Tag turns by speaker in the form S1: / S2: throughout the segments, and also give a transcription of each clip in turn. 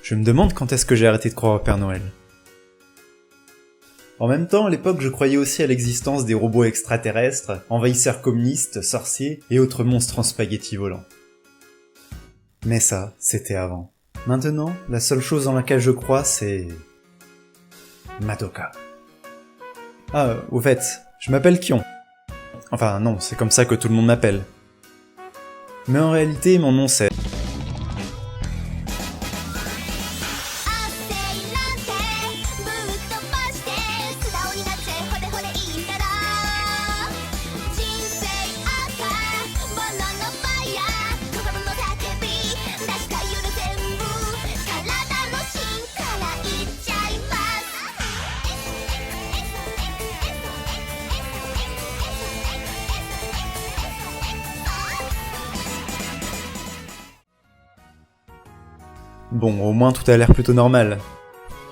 S1: Je me demande quand est-ce que j'ai arrêté de croire au Père Noël. En même temps, à l'époque, je croyais aussi à l'existence des robots extraterrestres, envahisseurs communistes, sorciers et autres monstres en spaghettis volants. Mais ça, c'était avant. Maintenant, la seule chose en laquelle je crois, c'est... Madoka. Ah, au fait, je m'appelle Kion. Enfin non, c'est comme ça que tout le monde m'appelle. Mais en réalité, mon nom c'est... Bon, au moins tout a l'air plutôt normal.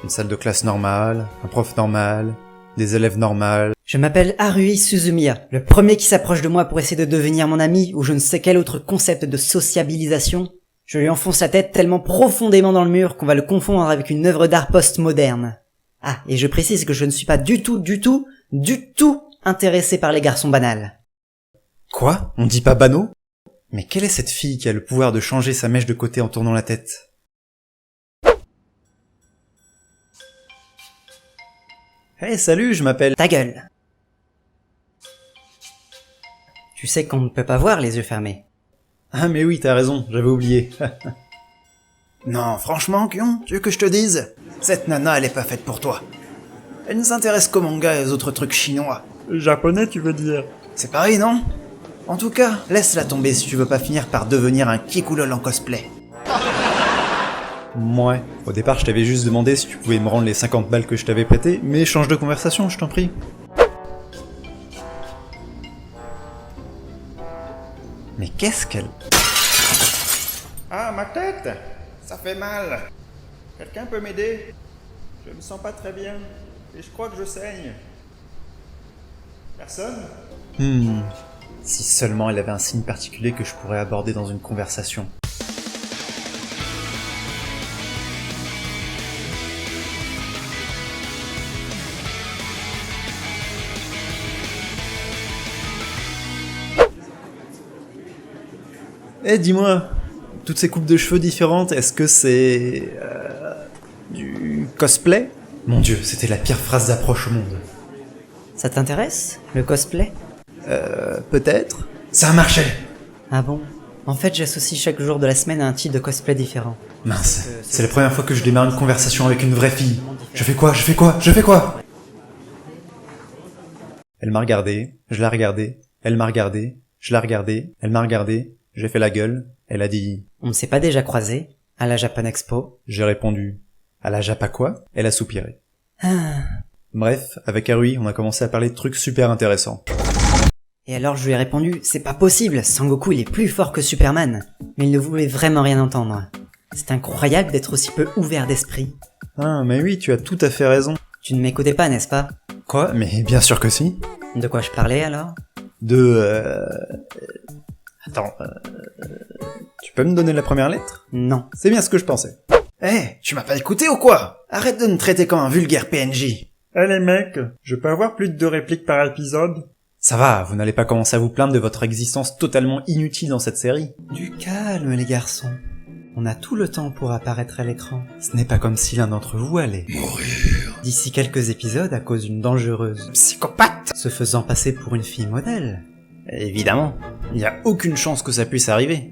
S1: Une salle de classe normale, un prof normal, des élèves normales...
S2: Je m'appelle Harui Suzumiya, le premier qui s'approche de moi pour essayer de devenir mon ami ou je ne sais quel autre concept de sociabilisation. Je lui enfonce la tête tellement profondément dans le mur qu'on va le confondre avec une œuvre d'art post-moderne. Ah, et je précise que je ne suis pas du tout intéressé par les garçons banals.
S1: Quoi? On dit pas banaux? Mais quelle est cette fille qui a le pouvoir de changer sa mèche de côté en tournant la tête? Hey, salut, je m'appelle...
S2: Ta gueule. Tu sais qu'on ne peut pas voir les yeux fermés.
S1: Ah mais oui, t'as raison, j'avais oublié.
S3: Non, franchement, Kion, tu veux que je te dise? Cette nana, elle est pas faite pour toi. Elle ne s'intéresse qu'aux mangas et aux autres trucs chinois.
S1: Japonais, tu veux dire?
S3: C'est pareil, non? En tout cas, laisse-la tomber si tu veux pas finir par devenir un Kikulol en cosplay.
S1: Ouais. Au départ, je t'avais juste demandé si tu pouvais me rendre les 50 balles que je t'avais prêtées, mais change de conversation, je t'en prie. Mais qu'est-ce qu'elle...
S4: Ah, ma tête! Ça fait mal. Quelqu'un peut m'aider? Je me sens pas très bien. Et je crois que je saigne. Personne?
S1: Si seulement elle avait un signe particulier que je pourrais aborder dans une conversation. Eh, dis-moi, toutes ces coupes de cheveux différentes, est-ce que c'est... du cosplay? Mon dieu, c'était la pire phrase d'approche au monde.
S2: Ça t'intéresse, le cosplay?
S1: Peut-être?
S3: Ça a marché!
S2: Ah bon? En fait, j'associe chaque jour de la semaine à un type de cosplay différent.
S1: Mince, c'est la première fois que je démarre une conversation avec une vraie fille. Je fais quoi? Elle m'a regardé, je l'ai regardé, elle m'a regardé, je l'ai regardé, elle m'a regardé, j'ai fait la gueule, elle a dit...
S2: On ne s'est pas déjà croisés à la Japan Expo?
S1: J'ai répondu... À la Japa quoi? Elle a soupiré.
S2: Ah.
S1: Bref, avec Harui, on a commencé à parler de trucs super intéressants.
S2: Et alors je lui ai répondu, c'est pas possible, Sangoku il est plus fort que Superman. Mais il ne voulait vraiment rien entendre. C'est incroyable d'être aussi peu ouvert d'esprit.
S1: Ah, mais oui, tu as tout à fait raison.
S2: Tu ne m'écoutais pas, n'est-ce pas?
S1: Quoi? Mais bien sûr que si.
S2: De quoi je parlais alors?
S1: Attends, tu peux me donner la première lettre?
S2: Non.
S1: C'est bien ce que je pensais.
S3: Eh, tu m'as pas écouté ou quoi? Arrête de me traiter comme un vulgaire PNJ.
S4: Eh les mecs, je peux avoir plus de 2 répliques par épisode?
S1: Ça va, vous n'allez pas commencer à vous plaindre de votre existence totalement inutile dans cette série.
S2: Du calme les garçons. On a tout le temps pour apparaître à l'écran.
S1: Ce n'est pas comme si l'un d'entre vous allait
S3: Mourir.
S2: D'ici quelques épisodes à cause d'une dangereuse
S3: Psychopathe!
S2: se faisant passer pour une fille modèle.
S1: Évidemment, il n'y a aucune chance que ça puisse arriver.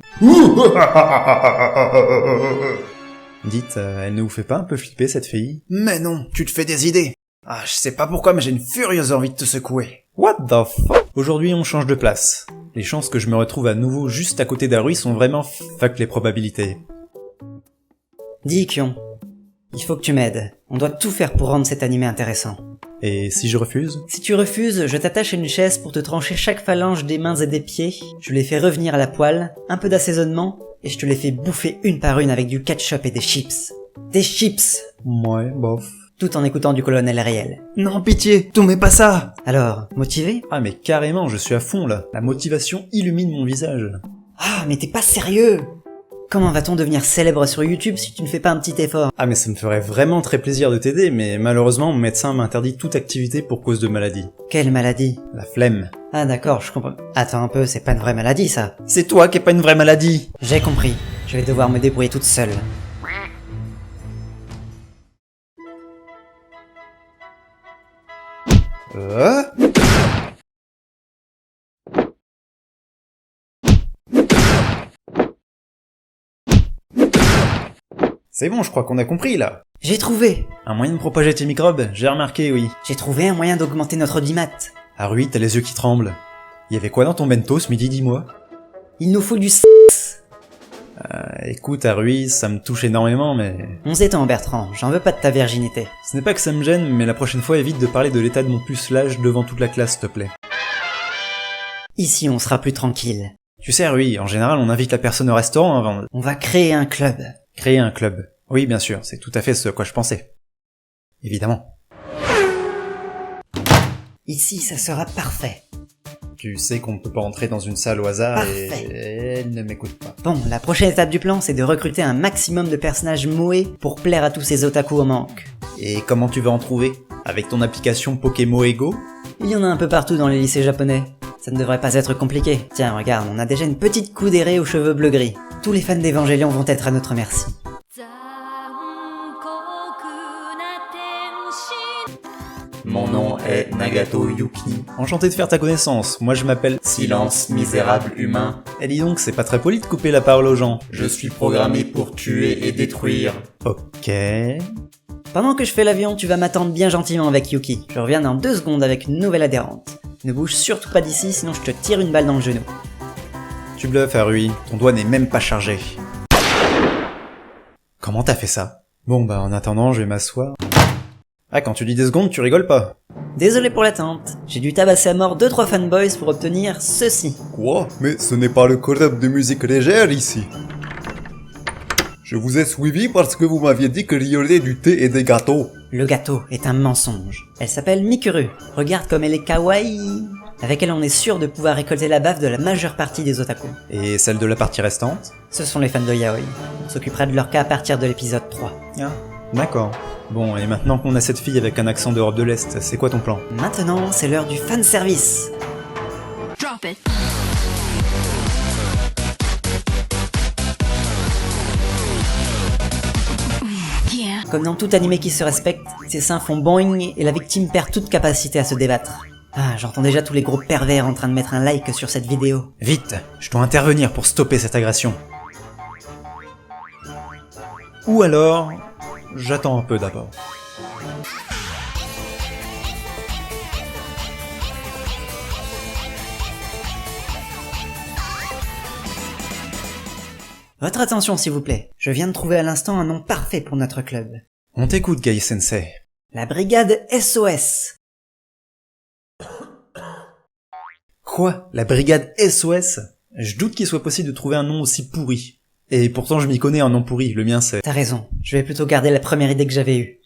S1: Dites, elle ne vous fait pas un peu flipper cette fille?
S3: Mais non, tu te fais des idées. Ah, je sais pas pourquoi, mais j'ai une furieuse envie de te secouer.
S1: What the fuck? Aujourd'hui, on change de place. Les chances que je me retrouve à nouveau juste à côté d'Harui sont vraiment fuck les probabilités.
S2: Dis Kion, il faut que tu m'aides. On doit tout faire pour rendre cet animé intéressant.
S1: Et si je refuse?
S2: Si tu refuses, je t'attache à une chaise pour te trancher chaque phalange des mains et des pieds, je les fais revenir à la poêle, un peu d'assaisonnement, et je te les fais bouffer une par une avec du ketchup et des chips. Des chips!
S1: Ouais, bof.
S2: Tout en écoutant du colonel réel.
S3: Non, pitié, tout mais pas ça!
S2: Alors, motivé?
S1: Ah mais carrément, je suis à fond là. La motivation illumine mon visage.
S2: Ah, mais t'es pas sérieux! Comment va-t-on devenir célèbre sur YouTube si tu ne fais pas un petit effort?
S1: Ah mais ça me ferait vraiment très plaisir de t'aider, mais malheureusement mon médecin m'a interdit toute activité pour cause de maladie.
S2: Quelle maladie?
S1: La flemme.
S2: Ah d'accord, je comprends. Attends un peu, c'est pas une vraie maladie ça.
S1: C'est toi qui es pas une vraie maladie.
S2: J'ai compris. Je vais devoir me débrouiller toute seule.
S1: C'est bon, je crois qu'on a compris là.
S2: J'ai trouvé.
S1: Un moyen de propager tes microbes, j'ai remarqué, oui.
S2: J'ai trouvé un moyen d'augmenter notre audimat.
S1: Ah oui, t'as les yeux qui tremblent. Il y avait quoi dans ton bento ce midi, dis-moi?
S2: Il nous faut du
S1: Écoute, Arui, ça me touche énormément, mais...
S2: 11 ans, Bertrand, j'en veux pas de ta virginité.
S1: Ce n'est pas que ça me gêne, mais la prochaine fois, évite de parler de l'état de mon pucelage devant toute la classe, s'il te plaît.
S2: Ici, on sera plus tranquille.
S1: Tu sais, Arui, en général, on invite la personne au restaurant avant de...
S2: On va créer un club.
S1: Créer un club. Oui, bien sûr, c'est tout à fait ce à quoi je pensais. Évidemment.
S2: Ici, ça sera parfait.
S1: Tu sais qu'on ne peut pas entrer dans une salle au hasard
S2: Parfait.
S1: et elle ne m'écoute pas.
S2: Bon, la prochaine étape du plan, c'est de recruter un maximum de personnages moé pour plaire à tous ces otaku en manque.
S1: Et comment tu vas en trouver? Avec ton application Pokémon Ego?
S2: Il y en a un peu partout dans les lycées japonais. Ça ne devrait pas être compliqué. Tiens, regarde, on a déjà une petite coudérée aux cheveux bleu-gris. Tous les fans d'Evangelion vont être à notre merci.
S5: Mon nom est Nagato Yuki.
S1: Enchanté de faire ta connaissance, moi je m'appelle...
S5: Silence, misérable humain.
S1: Eh dis donc, c'est pas très poli de couper la parole aux gens.
S5: Je suis programmé pour tuer et détruire.
S1: Ok...
S2: Pendant que je fais l'avion, tu vas m'attendre bien gentiment avec Yuki. Je reviens dans 2 secondes avec une nouvelle adhérente. Ne bouge surtout pas d'ici, sinon je te tire une balle dans le genou.
S1: Tu bluffes, Arui, ton doigt n'est même pas chargé. Comment t'as fait ça? Bon bah en attendant, je vais m'asseoir. Ah, quand tu dis 2 secondes, tu rigoles pas.
S2: Désolé pour l'attente. J'ai dû tabasser à mort 2-3 fanboys pour obtenir ceci.
S6: Quoi? Mais ce n'est pas le club de musique légère ici. Je vous ai suivi parce que vous m'aviez dit qu'il y aurait du thé et des gâteaux.
S2: Le gâteau est un mensonge. Elle s'appelle Mikuru. Regarde comme elle est kawaii. Avec elle, on est sûr de pouvoir récolter la baffe de la majeure partie des otaku.
S1: Et celle de la partie restante?
S2: Ce sont les fans de yaoi. On s'occupera de leur cas à partir de l'épisode 3.
S1: Ah, d'accord. Bon, et maintenant qu'on a cette fille avec un accent d'Europe de l'Est, c'est quoi ton plan?
S2: Maintenant, c'est l'heure du fanservice.
S7: Drop it. Yeah.
S2: Comme dans tout animé qui se respecte, ces seins font boing et la victime perd toute capacité à se débattre. Ah, j'entends déjà tous les gros pervers en train de mettre un like sur cette vidéo.
S1: Vite, je dois intervenir pour stopper cette agression. Ou alors, j'attends un peu d'abord.
S2: Votre attention s'il vous plaît. Je viens de trouver à l'instant un nom parfait pour notre club.
S1: On t'écoute, Gai Sensei.
S2: La brigade SOS.
S1: Quoi? La brigade SOS? Je doute qu'il soit possible de trouver un nom aussi pourri. Et pourtant je m'y connais un nom pourri, le mien c'est...
S2: T'as raison, je vais plutôt garder la première idée que j'avais eue.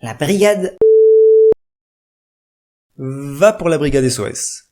S2: La brigade...
S1: Va pour la brigade SOS.